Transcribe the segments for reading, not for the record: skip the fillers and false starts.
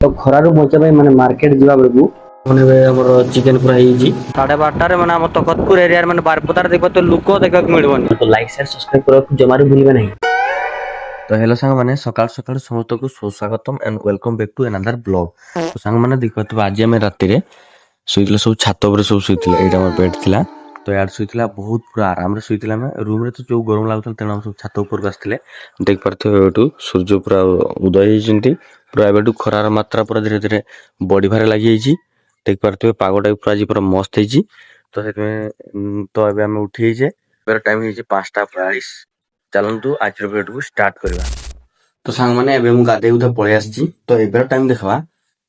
तो खरार बचा मैंने मार्केट जावा बेलू मैंने हमर चिकन पूरा ही 12:30 मैंने आम तखतपुर एरिया मैंने बारपदार देखा तो लुक देखा मिलबनी तो लाइक शेयर सब्सक्राइब करने जमारू भूलिबे नहीं। तो हेलो सांग माने सकाल सकाल समस्त को सुस्वागतम and welcome back to another blog. तो सांग माने देखो आज आम राति शुईले सब छात उपर सब शुईले एटा मोर बेड थिला तो यार शुईला बहुत पूरा आराम रे शुईला मैं रूम रे तो जो गरम लागुतल तेणु हम सब छात उपर आसले देख पारथिबे एटू सूर्य पूरा उदय होइछन्ती पूरा एबेटू खरार मात्रा पूरा धीरे धीरे बॉडी भारे लागि जाइछि देख पारथिबे पागोटा पूरा जी पूरा मस्त होइछि। तो सेतमे तो एबे हम उठी जाइछे बेर टाइम होइछि 5:40 चलंतु आज वीडियो को स्टार्ट करबा। तो सांग माने एबे मु गाधे उठा पळे आछि तो एबे टाइम देखबा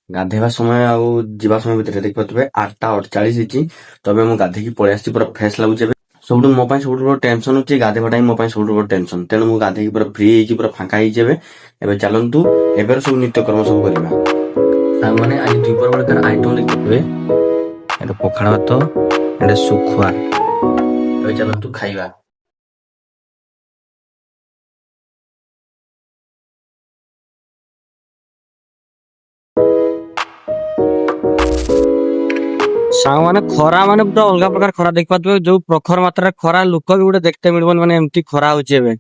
गाधेवा समय आउ जीवा समय भीतर देख पातबे 8:48 हिची तो एबे मु गाधे की पळे आछि पूरा फ्रेश लागुचे सबटु मो पय सबटु टेंशन होची गाधेवा टाइम मो पय सबटु टेंशन तेनु मु गाधे की पूरा फ्री हिची पूरा फांका हिची एबे चलंतु एबे सब नित्य कर्म सब करबा। सांग माने आज दुपर बळकर आइटम देख पातबे एटा पखाड़ भात एटा सुखुआ एबे चलंतु खाइबा। सांग माने खरा माने पूरा अलग प्रकार खरा देख पातबे जो प्रखर मात्रा खरा लोक भी गोटे देखते मिलबन माने एमती खरा होचे एबे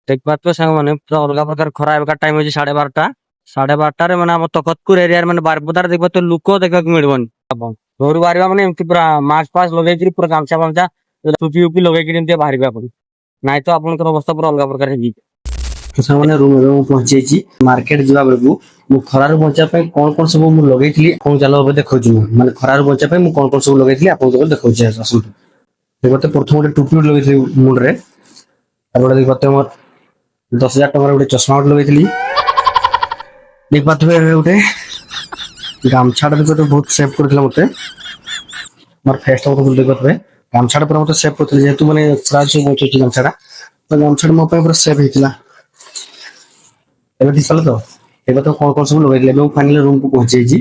देख पातबे सांग माने पूरा अलग प्रकार खरा एबे का टाइम होची 12:30 12:30 रे माने हम तखतपुर एरिया माने बारपदार देख पातबे लोक देखा मिलबन घर बाहरिबा माने एमती पूरा मास्क पास लगे कि पूरा गामछा गामछा टोपी उपी लगे कि एमती बाहरिबा पड़ी नाइ तो आपनकर अवस्था पूरा अलग प्रकार हेजी। सामने रूम रे पहुंचे छी मार्केट जावा बेलू मु खरार बचा पे कोन सब मु लगेइथली कोन चलो बे देखौ छु माने खरार बचा पे मु कोन सब लगेइथली आपन को देखौ छी असु देखते प्रथम गोटे टोपी लगेइथली मुंड रे तापर देखते मोर 10,000 टका गोटे चश्मा लगेइथली देख पाथबे गोटे गामछाटा देखते बहुत सेव करथिला मते मोर फेस तो देख पाथबे गामछाटा पर मते सेव करथिला जेतु माने फ्राज से पहुंचे छी गामछाटा तो गामछाटा मो पे पूरा सेव हेतिला एबे दिसला तो एबे तो कोन सब लगे ले फाइनल रूम को पहुंचे छी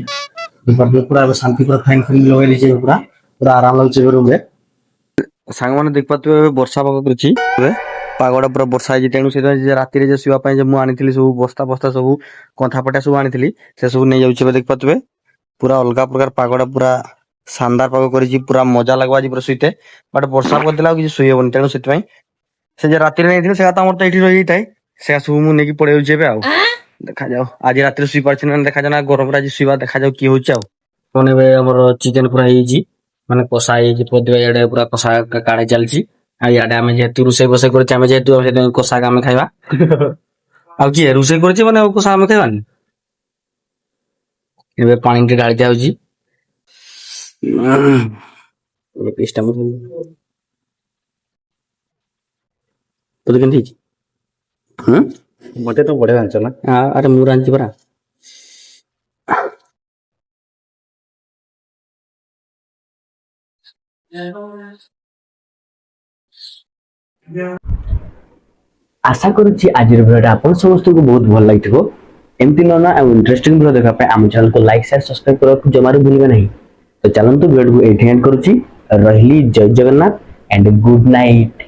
पूरा शांति पूरा फाइन फाइन लगे ली पूरा पूरा आराम लागुचे रूम रे। सांग माने देख पातबे वर्षा पाग करछि पागोडा पूरा वर्षा जे तेनु से राति रे जे सुवा पय जे मु आनिथिली सब बस्ता बस्ता सब कंथा पटा सब आनिथिली से सब नै जाउचे देख पातबे पूरा अलगा प्रकार पागोडा पूरा शानदार पाग करछि पूरा मजा लागबा जी पूरा सुइते बट वर्षा कर देला कि सुइबन तेनु सेत पय से जे राति रे नैथिले से हमर त एठी रहि थाय से सब मु नेकी पड़े जेबे आ देखा जाओ आज रात सुई पार्छ ना देखा जाना गरम राजी सुईबा देखा जाओ की होछ आ कोने बे हमर चिकन पूरा हिजी माने कसा हिजी पदिबा याडे पूरा कसा काढे चलची आ याडे हमें जेतु रुसे बसे करछ हमें जेतु हम कसा का हमें खाइबा आ की रुसे करछ माने कसा हमें खाइबा एबे पानी के ढाल जाउजी ए पेस्टा मत तो केन हिजी मते तो बढे जान्छ ना अरे मु रांची परा आशा करूची आज वीडियो आपन समस्त को बहुत भल लागिथबो एमती नना और इंटरेस्टिंग वीडियो देखा पे हम चैनल को लाइक शेयर सब्सक्राइब करक जमारू भूलिबे नहीं। तो चलंतु वीडियो को एठी एंड करूची रहिली जय जगन्नाथ एंड गुड नाइट।